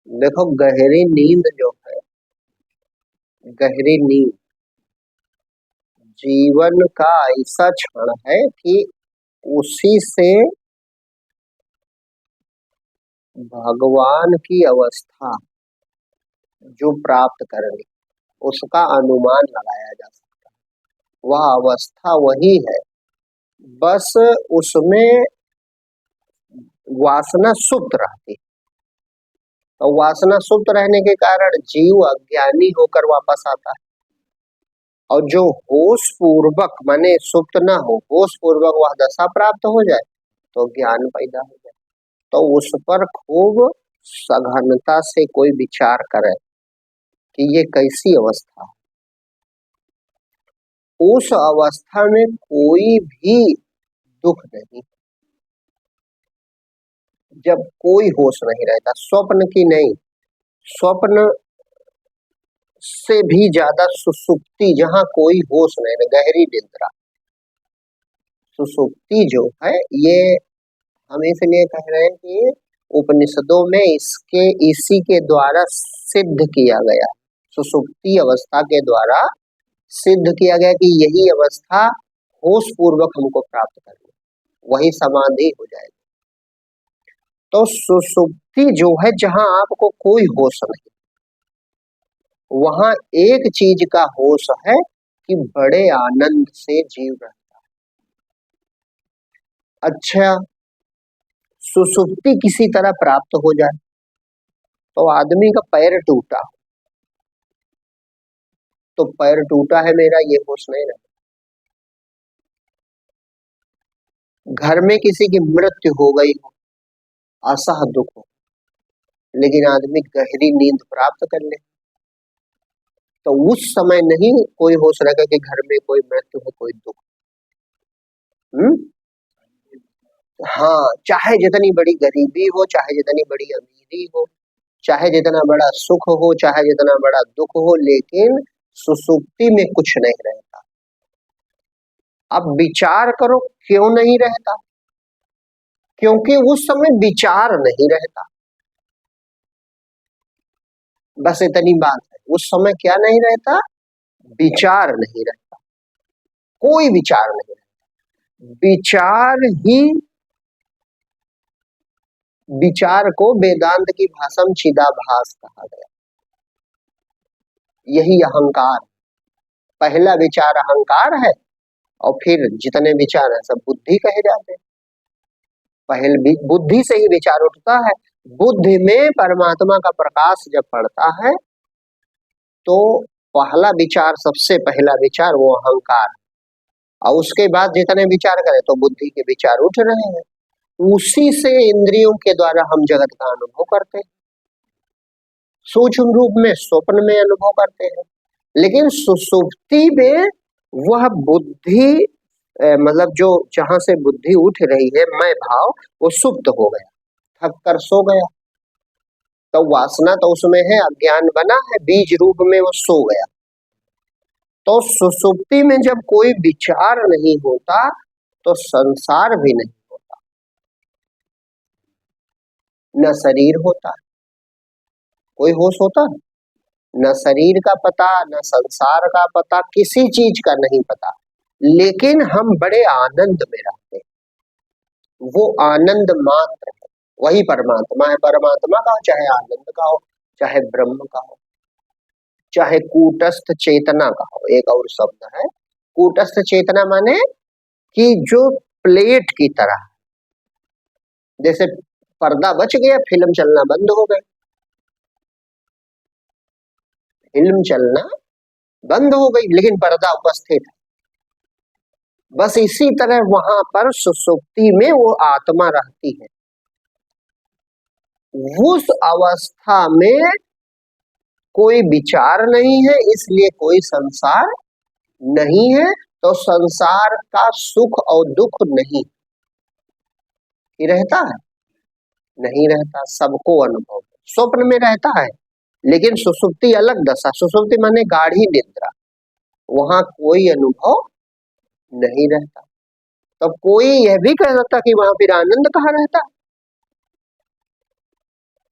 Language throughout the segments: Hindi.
देखो, गहरी नींद जो है, गहरी नींद जीवन का ऐसा क्षण है कि उसी से भगवान की अवस्था जो प्राप्त करेंगे उसका अनुमान लगाया जा सकता है। वह अवस्था वही है, बस उसमें वासना सुप्त रहती है। तो वासना सुप्त रहने के कारण जीव अज्ञानी होकर वापस आता है, और जो होश पूर्वक माने सुप्त न हो, होश पूर्वक वह दशा प्राप्त हो जाए तो ज्ञान पैदा हो जाए। तो उस पर खूब सघनता से कोई विचार करे कि ये कैसी अवस्था है। उस अवस्था में कोई भी दुख नहीं, जब कोई होश नहीं रहता, स्वप्न की नहीं, स्वप्न से भी ज्यादा सुसुप्ति, जहां कोई होश नहीं, गहरी निद्रा, सुसुप्ति जो है ये हम इसलिए कह रहे हैं कि उपनिषदों में इसके इसी के द्वारा सिद्ध किया गया, सुसुप्ति अवस्था के द्वारा सिद्ध किया गया कि यही अवस्था होश पूर्वक हमको प्राप्त करनी, वही समाधि हो जाएगी। तो सुसुप्ति जो है, जहां आपको कोई होश नहीं, वहां एक चीज का होश है कि बड़े आनंद से जीव रहता है। अच्छा, सुसुप्ति किसी तरह प्राप्त हो जाए, तो आदमी का पैर टूटा, तो पैर टूटा है मेरा, ये होश नहीं रहता। घर में किसी की मृत्यु हो गई हो, असह दुख हो, लेकिन आदमी गहरी नींद प्राप्त कर ले, तो उस समय नहीं कोई होश रहेगा कि घर में कोई मृत्यु हो, कोई दुख। हाँ, चाहे जितनी बड़ी गरीबी हो, चाहे जितनी बड़ी अमीरी हो, चाहे जितना बड़ा सुख हो, चाहे जितना बड़ा दुख हो, लेकिन सुसुप्ति में कुछ नहीं रहता। अब विचार करो क्यों नहीं रहता, क्योंकि उस समय विचार नहीं रहता, बस इतनी बात है। उस समय क्या नहीं रहता, विचार नहीं रहता, कोई विचार नहीं रहता। विचार को वेदांत की भाषा में चिदाभास कहा गया। यही अहंकार, पहला विचार अहंकार है, और फिर जितने विचार है सब बुद्धि कहे जाते हैं। पहले बुद्धि से ही विचार उठता है, बुद्धि में परमात्मा का प्रकाश जब पड़ता है तो पहला विचार, सबसे पहला विचार वो अहंकार, और उसके बाद जितने विचार करें तो बुद्धि के विचार उठ रहे हैं, उसी से इंद्रियों के द्वारा हम जगत का अनुभव करते हैं, सूक्ष्म रूप में स्वप्न में अनुभव करते हैं। लेकिन सुसुप्ति में वह बुद्धि मतलब जो जहां से बुद्धि उठ रही है, मैं भाव, वो सुप्त हो गया, थक कर सो गया। तो वासना तो उसमें है, अज्ञान बना है, बीज रूप में वो सो गया। तो सुसुप्ति में जब कोई विचार नहीं होता तो संसार भी नहीं होता, न शरीर होता, कोई होश होता, न शरीर का पता, न संसार का पता, किसी चीज का नहीं पता, लेकिन हम बड़े आनंद में रहते हैं। वो आनंद मात्र है, वही परमात्मा है। परमात्मा का हो, चाहे आनंद का हो, चाहे ब्रह्म का हो, चाहे कूटस्थ चेतना का हो। एक और शब्द है कूटस्थ चेतना, माने कि जो प्लेट की तरह, जैसे पर्दा बच गया, फिल्म चलना बंद हो गई, फिल्म चलना बंद हो गई, लेकिन पर्दा उपस्थित है। बस इसी तरह वहां पर सुसुप्ति में वो आत्मा रहती है। उस अवस्था में कोई विचार नहीं है, इसलिए कोई संसार नहीं है। तो संसार का सुख और दुख नहीं ही रहता है, नहीं रहता, सबको अनुभव स्वप्न में रहता है, लेकिन सुसुप्ति अलग दशा। सुसुप्ति माने गाढ़ी निद्रा, वहां कोई अनुभव नहीं रहता। तो कोई यह भी कह सकता कि वहां फिर आनंद कहाँ रहता।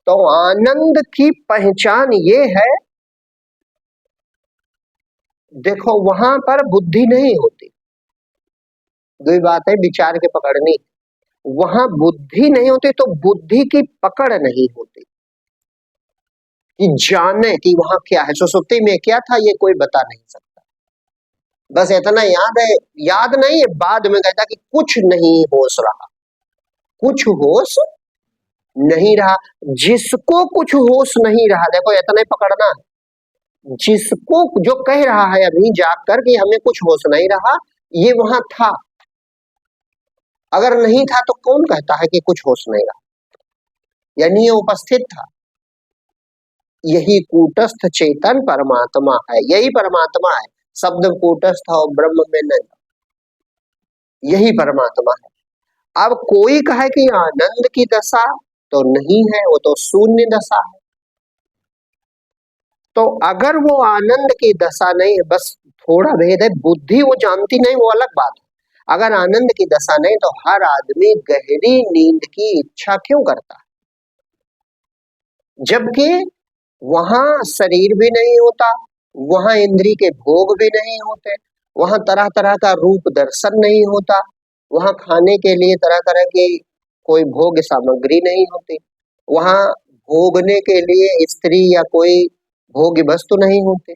तो आनंद की पहचान ये है, देखो वहां पर बुद्धि नहीं होती, दो बात है विचार के पकड़नी, वहां बुद्धि नहीं होती तो बुद्धि की पकड़ नहीं होती कि जाने कि वहां क्या है, सुसुप्ति में क्या था ये कोई बता नहीं सकता। बस इतना याद है, याद नहीं है, बाद में कहता कि कुछ नहीं होश रहा, कुछ होश नहीं रहा। जिसको कुछ होश नहीं रहा, देखो इतना ही पकड़ना है, जिसको जो कह रहा है अभी जाकर कि हमें कुछ होश नहीं रहा, ये वहां था, अगर नहीं था तो कौन कहता है कि कुछ होश नहीं रहा, यानी ये उपस्थित था। यही कूटस्थ चेतन परमात्मा है, यही परमात्मा है, शब्द कूटस्थ और ब्रह्म में नहीं, यही परमात्मा है। अब कोई कहे कि आनंद की दशा तो नहीं है, वो तो शून्य दशा है। तो अगर वो आनंद की दशा नहीं है, बस थोड़ा भेद है, बुद्धि वो जानती नहीं, वो अलग बात है। अगर आनंद की दशा नहीं तो हर आदमी गहरी नींद की इच्छा क्यों करता है, जबकि वहां शरीर भी नहीं होता, वहां इंद्री के भोग भी नहीं होते, वहां तरह तरह का रूप दर्शन नहीं होता, वहां खाने के लिए तरह तरह की कोई भोग सामग्री नहीं होती, वहां भोगने के लिए स्त्री या कोई भोग्य वस्तु नहीं होते,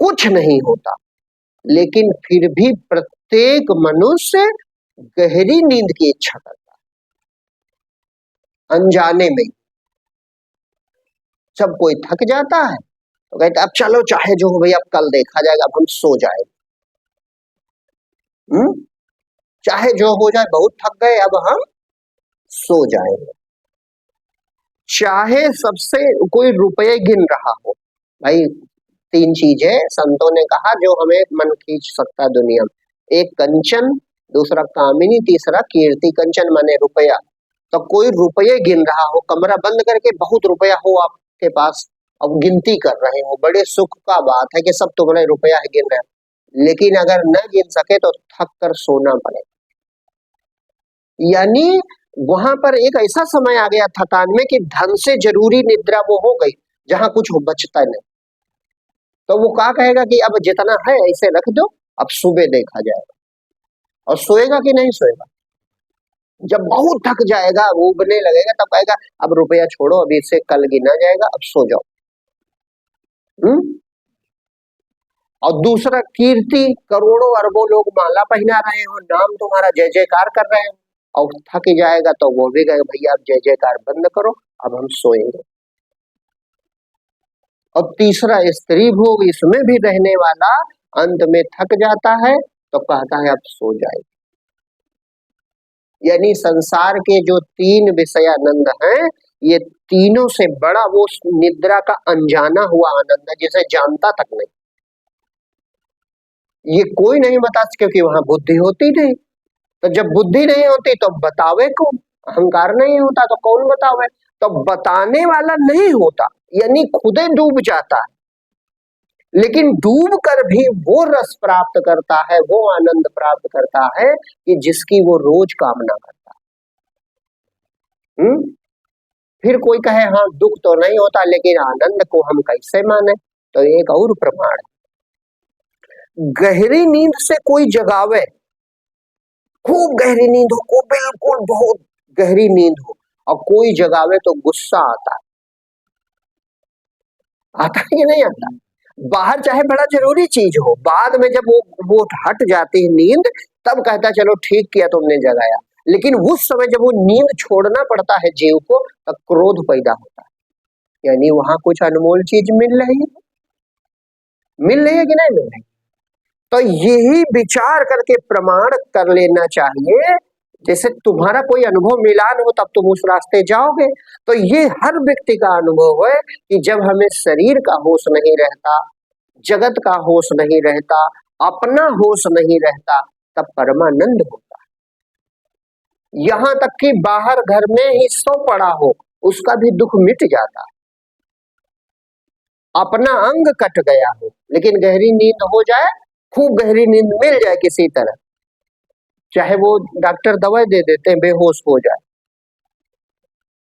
कुछ नहीं होता, लेकिन फिर भी प्रत्येक मनुष्य गहरी नींद की इच्छा करता है, अनजाने में। जब कोई थक जाता है तो कहते अब चलो चाहे जो हो भाई, अब कल देखा जाएगा, अब हम सो जाएंगे। चाहे जो हो जाए, बहुत थक गए, अब हम सो जाएंगे। चाहे सबसे कोई रुपये गिन रहा हो, भाई तीन चीजें संतों ने कहा जो हमें मन खींच सकता है दुनिया में, एक कंचन, दूसरा कामिनी, तीसरा कीर्ति। कंचन माने रुपया। तो कोई रुपये गिन रहा हो, कमरा बंद करके, बहुत रुपया हो आपके पास, अब गिनती कर रहे हो, बड़े सुख का बात है कि सब तुम्हारे रुपया है गिन रहे हो, लेकिन अगर न गिन सके तो थक कर सोना पड़ेगा। यानी वहां पर एक ऐसा समय आ गया थकान में कि धन से जरूरी निद्रा वो हो गई, जहां कुछ बचता नहीं। तो वो क्या कहेगा कि अब जितना है ऐसे रख दो, अब सुबह देखा जाएगा। और सोएगा कि नहीं सोएगा? जब बहुत थक जाएगा, उबने लगेगा, तब कहेगा अब रुपया छोड़ो, अभी से कल गिना जाएगा, अब सो जाओ। और दूसरा कीर्ति, करोड़ों अरबों लोग माला पहना रहे हो, नाम तुम्हारा जय जयकार कर रहे हो, और थक जाएगा तो वो भी कहेगा भैया अब जय जयकार बंद करो, अब हम सोएंगे। और तीसरा स्त्री भोग, इसमें भी रहने वाला अंत में थक जाता है तो कहता है अब सो जाए। यानी संसार के जो तीन विषयानंद हैं, ये तीनों से बड़ा वो निद्रा का अनजाना हुआ आनंद है, जिसे जानता तक नहीं। ये कोई नहीं बता, क्योंकि वहां बुद्धि होती नहीं। तो जब बुद्धि नहीं होती तो बतावे कौन? अहंकार नहीं होता तो कौन बतावे? तो बताने वाला नहीं होता, यानी खुदे डूब जाता है, लेकिन डूब कर भी वो रस प्राप्त करता है, वो आनंद प्राप्त करता है कि जिसकी वो रोज कामना करता है। फिर कोई कहे हाँ दुख तो नहीं होता, लेकिन आनंद को हम कैसे माने? तो एक और प्रमाण, गहरी नींद से कोई जगावे, खूब गहरी नींद हो, बिल्कुल बहुत गहरी नींद हो, और कोई जगावे तो गुस्सा आता है कि नहीं आता? बाहर चाहे बड़ा जरूरी चीज हो, बाद में जब वो हट जाती है नींद, तब कहता चलो ठीक किया तुमने जगाया, लेकिन उस समय जब वो नींद छोड़ना पड़ता है जीव को, तब क्रोध पैदा होता है। यानी वहां कुछ अनमोल चीज मिल रही है कि नहीं मिल रही? तो यही विचार करके प्रमाण कर लेना चाहिए। जैसे तुम्हारा कोई अनुभव मिलान हो तब तुम उस रास्ते जाओगे, तो ये हर व्यक्ति का अनुभव है कि जब हमें शरीर का होश नहीं रहता, जगत का होश नहीं रहता, अपना होश नहीं रहता, तब परमानंद होता है। यहां तक कि बाहर घर में ही सो पड़ा हो, उसका भी दुख मिट जाता है, अपना अंग कट गया हो, लेकिन गहरी नींद हो जाए, खूब गहरी नींद मिल जाए किसी तरह, चाहे वो डॉक्टर दवाई दे देते हैं बेहोश हो जाए,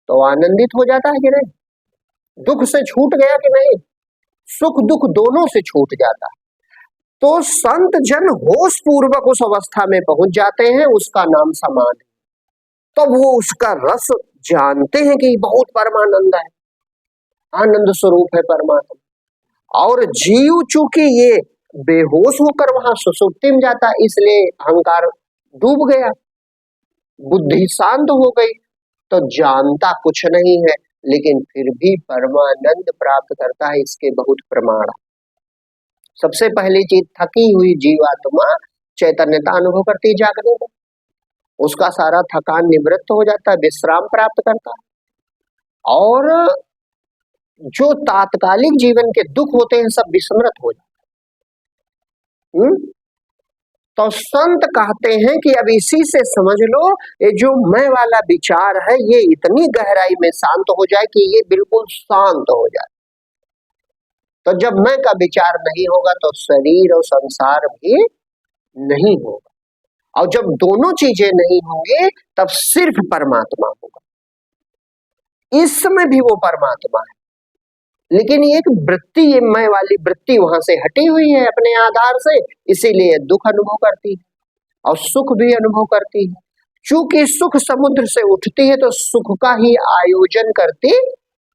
तो आनंदित हो जाता है कि नहीं? दुख से छूट गया कि नहीं? सुख दुख दोनों से छूट जाता है। तो संत जन होश पूर्वक उस अवस्था में पहुंच जाते हैं, उसका नाम समान है। तब वो उसका रस जानते हैं कि बहुत परमानंद है, आनंद स्वरूप है परमात्मा। और जीव चूंकि ये बेहोश होकर वहां सुसुप्ति में जाता है, इसलिए अहंकार डूब गया, बुद्धि शांत हो गई, तो जानता कुछ नहीं है, लेकिन फिर भी परमानंद प्राप्त करता है। इसके बहुत प्रमाण। सबसे पहली चीज, थकी हुई जीवात्मा चैतन्यता अनुभव करती है जागने में, उसका सारा थकान निवृत्त हो जाता है, विश्राम प्राप्त करता है। और जो तात्कालिक जीवन के दुख होते हैं सब विस्मृत हो जाते हैं। तो संत कहते हैं कि अब इसी से समझ लो, ये जो मैं वाला विचार है ये इतनी गहराई में शांत हो जाए कि ये बिल्कुल शांत हो जाए। तो जब मैं का विचार नहीं होगा तो शरीर और संसार भी नहीं होगा, और जब दोनों चीजें नहीं होंगी तब सिर्फ परमात्मा होगा। इस समय भी वो परमात्मा है, लेकिन ये एक वृत्ति, ये मैं वाली वृत्ति वहां से हटी हुई है अपने आधार से, इसीलिए दुख अनुभव करती है और सुख भी अनुभव करती है। चूंकि सुख समुद्र से उठती है तो सुख का ही आयोजन करती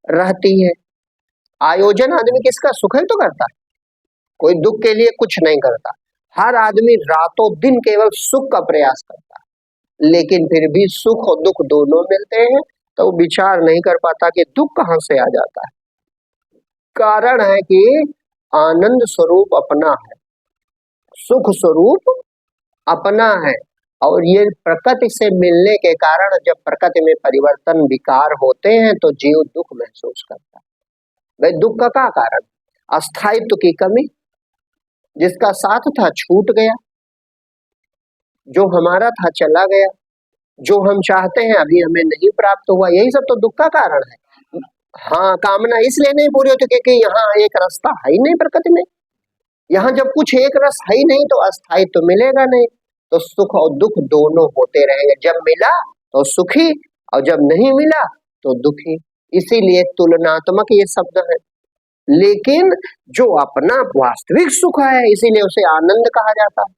रहती है। आयोजन आदमी किसका? सुख ही तो करता है, कोई दुख के लिए कुछ नहीं करता। हर आदमी रातों दिन केवल सुख का प्रयास करता है, लेकिन फिर भी सुख और दुख दोनों मिलते हैं तो वो विचार नहीं कर पाता कि दुख कहां से आ जाता है। कारण है कि आनंद स्वरूप अपना है, सुख स्वरूप अपना है, और ये प्रकृति से मिलने के कारण जब प्रकृति में परिवर्तन विकार होते हैं तो जीव दुख महसूस करता है। भाई दुख का क्या कारण? अस्थायित्व की कमी, जिसका साथ था छूट गया, जो हमारा था चला गया, जो हम चाहते हैं अभी हमें नहीं प्राप्त हुआ, यही सब तो दुख का कारण है। हाँ, कामना इसलिए नहीं पूरी होती क्योंकि यहाँ एक रास्ता है ही नहीं प्रकृति में। यहाँ जब कुछ एक रस है ही नहीं तो अस्थायित्व तो मिलेगा नहीं, तो सुख और दुख दोनों होते रहेंगे। जब मिला तो सुखी और जब नहीं मिला तो दुखी, इसीलिए तुलनात्मक ये शब्द है। लेकिन जो अपना वास्तविक सुख है इसीलिए उसे आनंद कहा जाता है।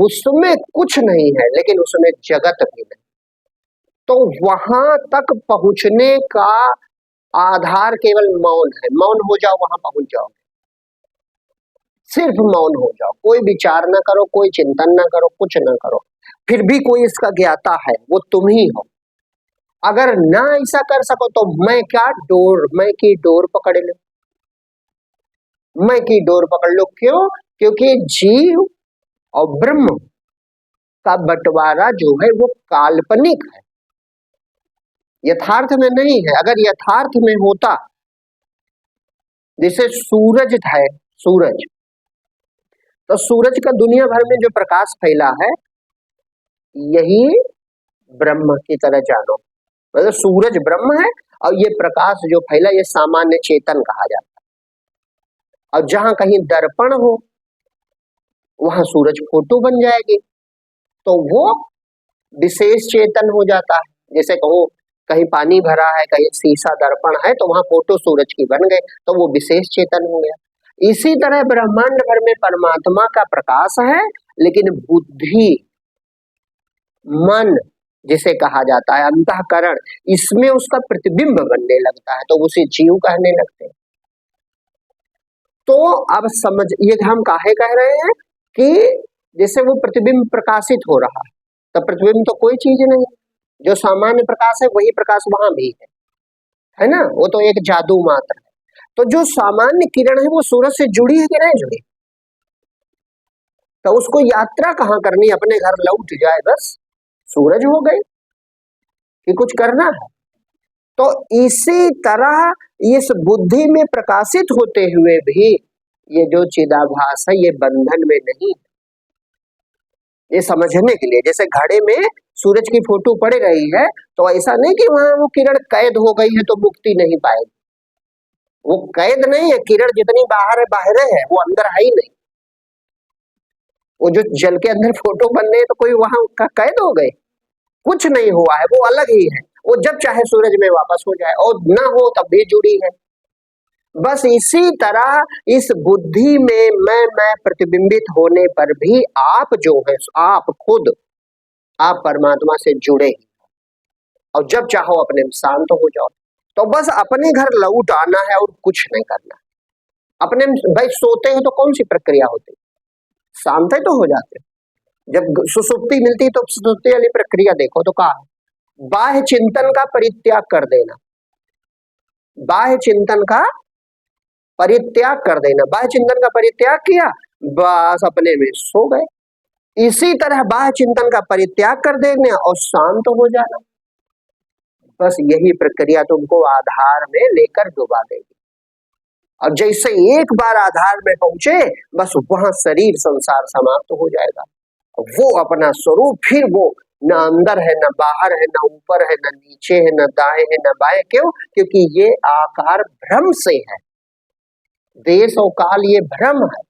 उसमें कुछ नहीं है लेकिन उसमें जगत भी नहीं, तो वहां तक पहुंचने का आधार केवल मौन है। मौन हो जाओ, वहां पहुंच जाओ, सिर्फ मौन हो जाओ, कोई विचार ना करो, कोई चिंतन ना करो, कुछ ना करो, फिर भी कोई इसका ज्ञाता है, वो तुम ही हो। अगर ना ऐसा कर सको तो मैं की डोर पकड़ लो, मैं की डोर पकड़ लो। क्यों? क्योंकि जीव और ब्रह्म का बंटवारा जो है वो काल्पनिक है, यथार्थ में नहीं है। अगर यथार्थ में होता, जैसे सूरज है, सूरज, तो सूरज का दुनिया भर में जो प्रकाश फैला है यही ब्रह्म की तरह जानो, मतलब सूरज ब्रह्म है और ये प्रकाश जो फैला ये सामान्य चेतन कहा जाता है। और जहां कहीं दर्पण हो वहां सूरज फोटो बन जाएगी, तो वो विशेष चेतन हो जाता है। जैसे कहो कहीं पानी भरा है, कहीं शीशा दर्पण है, तो वहां फोटो सूरज की बन गए, तो वो विशेष चेतन हो गया। इसी तरह ब्रह्मांड भर में परमात्मा का प्रकाश है, लेकिन बुद्धि, मन जिसे कहा जाता है, अंतःकरण, इसमें उसका प्रतिबिंब बनने लगता है, तो उसे जीव कहने लगते हैं। तो अब समझ, ये हम काहे कह रहे हैं कि जैसे वो प्रतिबिंब प्रकाशित हो रहा है, तो प्रतिबिंब तो कोई चीज नहीं, जो सामान्य प्रकाश है वही प्रकाश वहां भी है ना, वो तो एक जादू मात्र है। तो जो सामान्य किरण है वो सूरज से जुड़ी है कि नहीं जुड़ी? तो उसको यात्रा कहाँ करनी, अपने घर लौट जाए बस सूरज हो गए, कि कुछ करना है? तो इसी तरह इस बुद्धि में प्रकाशित होते हुए भी ये जो चिदाभास है ये बंधन में नहीं, ये समझने के लिए, जैसे घड़े में सूरज की फोटो पड़ रही है, तो ऐसा नहीं कि वहां वो किरण कैद हो गई है तो मुक्ति नहीं पाएगी। वो कैद नहीं है, किरण जितनी बाहर है बाहर है, वो अंदर है ही नहीं। वो जो जल के अंदर फोटो बन रहे हैं तो कोई वहां का कैद हो गए? कुछ नहीं हुआ है, वो अलग ही है। वो जब चाहे सूरज में वापस हो जाए, और ना हो तब भी जुड़ी है। बस इसी तरह इस बुद्धि में मैं प्रतिबिंबित होने पर भी आप जो है, आप खुद, आप परमात्मा से जुड़े, और जब चाहो अपने में शांत हो जाओ। तो बस अपने घर लौट आना है और कुछ नहीं करना। अपने भाई सोते हैं तो कौन सी प्रक्रिया होती, शांत है तो हो जाते। जब सुसुप्ति मिलती तो सुसुप्ति वाली प्रक्रिया देखो तो कहा, बाह्य चिंतन का परित्याग कर देना, बाह्य चिंतन का परित्याग कर देना। बाह्य चिंतन का परित्याग किया, बस अपने में सो गए। इसी तरह बाह्य चिंतन का परित्याग कर देना और शांत हो जाना। बस यही प्रक्रिया तुमको आधार में लेकर डुबा देगी। और जैसे एक बार आधार में पहुंचे, बस वहां शरीर संसार समाप्त हो जाएगा। वो अपना स्वरूप फिर वो न अंदर है, न बाहर है, न ऊपर है, न नीचे है, न दाएं है, न बाएं। क्यों? क्योंकि ये आकार भ्रम से है, देश और काल ये भ्रम है,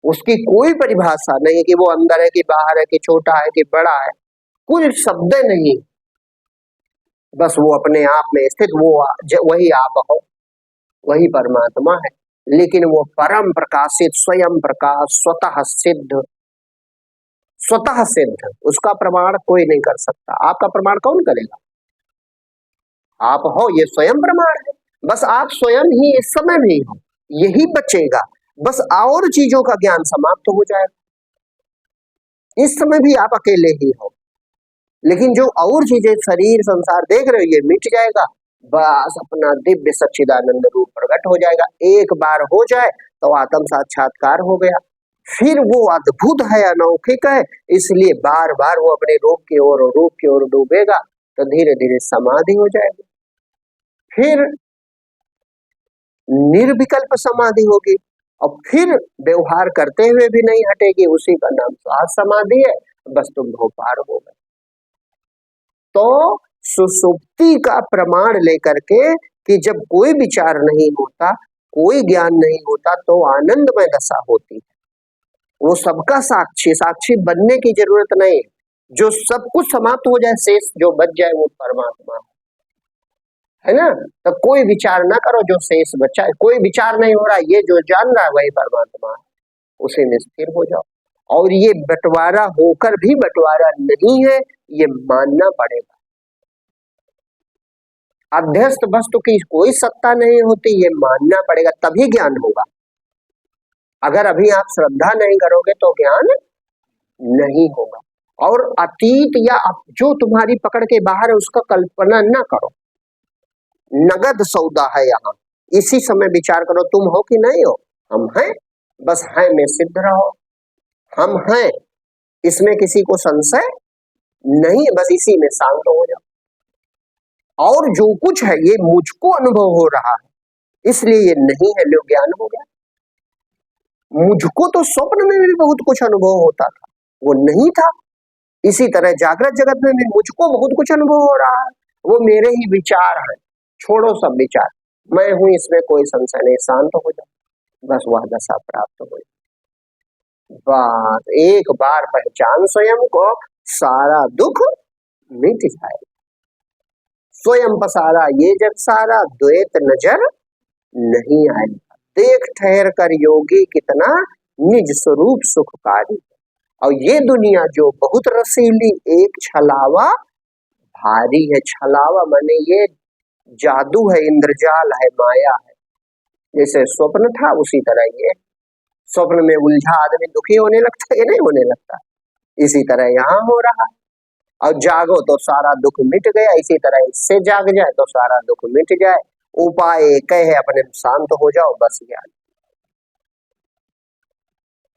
उसकी कोई परिभाषा नहीं है कि वो अंदर है कि बाहर है कि छोटा है कि बड़ा है, कोई शब्द नहीं। बस वो अपने आप में स्थित, वो वही आप हो, वही परमात्मा है। लेकिन वो परम प्रकाशित, स्वयं प्रकाश, स्वतः सिद्ध, स्वतः सिद्ध, उसका प्रमाण कोई नहीं कर सकता। आपका प्रमाण कौन करेगा? आप हो, ये स्वयं प्रमाण है। बस आप स्वयं ही इस समय भी हो, यही बचेगा। बस और चीजों का ज्ञान समाप्त हो जाएगा। इस समय भी आप अकेले ही हो, लेकिन जो और चीजें शरीर संसार देख रहे हो ये मिट जाएगा। बस अपना दिव्य सच्चिदानंद रूप प्रकट हो जाएगा। एक बार हो जाए तो आत्म साक्षात्कार हो गया। फिर वो अद्भुत है, अलौकिक है, इसलिए बार बार वो अपने रूप की ओर डूबेगा, तो धीरे धीरे समाधि हो जाएगी। फिर निर्विकल्प समाधि होगी, और फिर व्यवहार करते हुए भी नहीं हटेगी। उसी का नाम स्वास्थ्य समाधि है। बस तुम पार हो गए। तो सुसुप्ति का प्रमाण लेकर के कि जब कोई विचार नहीं होता, कोई ज्ञान नहीं होता, तो आनंदमय दशा होती है। वो सबका साक्षी, साक्षी बनने की जरूरत नहीं। जो सब कुछ समाप्त हो जाए, शेष जो बच जाए वो परमात्मा है ना। तो कोई विचार ना करो, जो शेष बचा है, कोई विचार नहीं हो रहा, ये जो जान रहा है वही परमात्मा है, उसी में स्थिर हो जाओ। और ये बंटवारा होकर भी बंटवारा नहीं है, ये मानना पड़ेगा। अध्यस्त वस्तु की कोई सत्ता नहीं होती, ये मानना पड़ेगा, तभी ज्ञान होगा। अगर अभी आप श्रद्धा नहीं करोगे तो ज्ञान नहीं होगा। और अतीत या जो तुम्हारी पकड़ के बाहर है उसका कल्पना ना करो। नगद सौदा है यहाँ, इसी समय विचार करो, तुम हो कि नहीं हो? हम हैं, बस हैं में सिद्ध रहो। हम हैं, इसमें किसी को संशय नहीं, बस इसी में शांत हो जाओ। और जो कुछ है ये मुझको अनुभव हो रहा है, इसलिए ये नहीं है, लो ज्ञान हो गया। मुझको तो स्वप्न में भी बहुत कुछ अनुभव होता था, वो नहीं था। इसी तरह जागृत जगत में भी मुझको बहुत कुछ अनुभव हो रहा है, वो मेरे ही विचार हैं। छोड़ो सब विचार, मैं हूं, इसमें कोई संशय नहीं, शांत हो जाओ, बस वह दशा प्राप्त हो गई। बस एक बार पहचान स्वयं को, सारा दुख मिट जाए। स्वयं पसारा ये जग सारा, द्वैत नजर नहीं आएगा। देख ठहर कर योगी कितना निज स्वरूप सुखकारी। और ये दुनिया जो बहुत रसीली, एक छलावा भारी है। छलावा माने ये जादू है, इंद्रजाल है, माया है। जैसे स्वप्न था उसी तरह ये स्वप्न में उलझा आदमी दुखी होने लगता है, नहीं होने लगता, इसी तरह यहाँ हो रहा। और जागो तो सारा दुख मिट गया, इसी तरह इससे जाग जाए तो सारा दुख मिट जाए। उपाय एक है, अपने शांत हो जाओ, बस ज्ञान।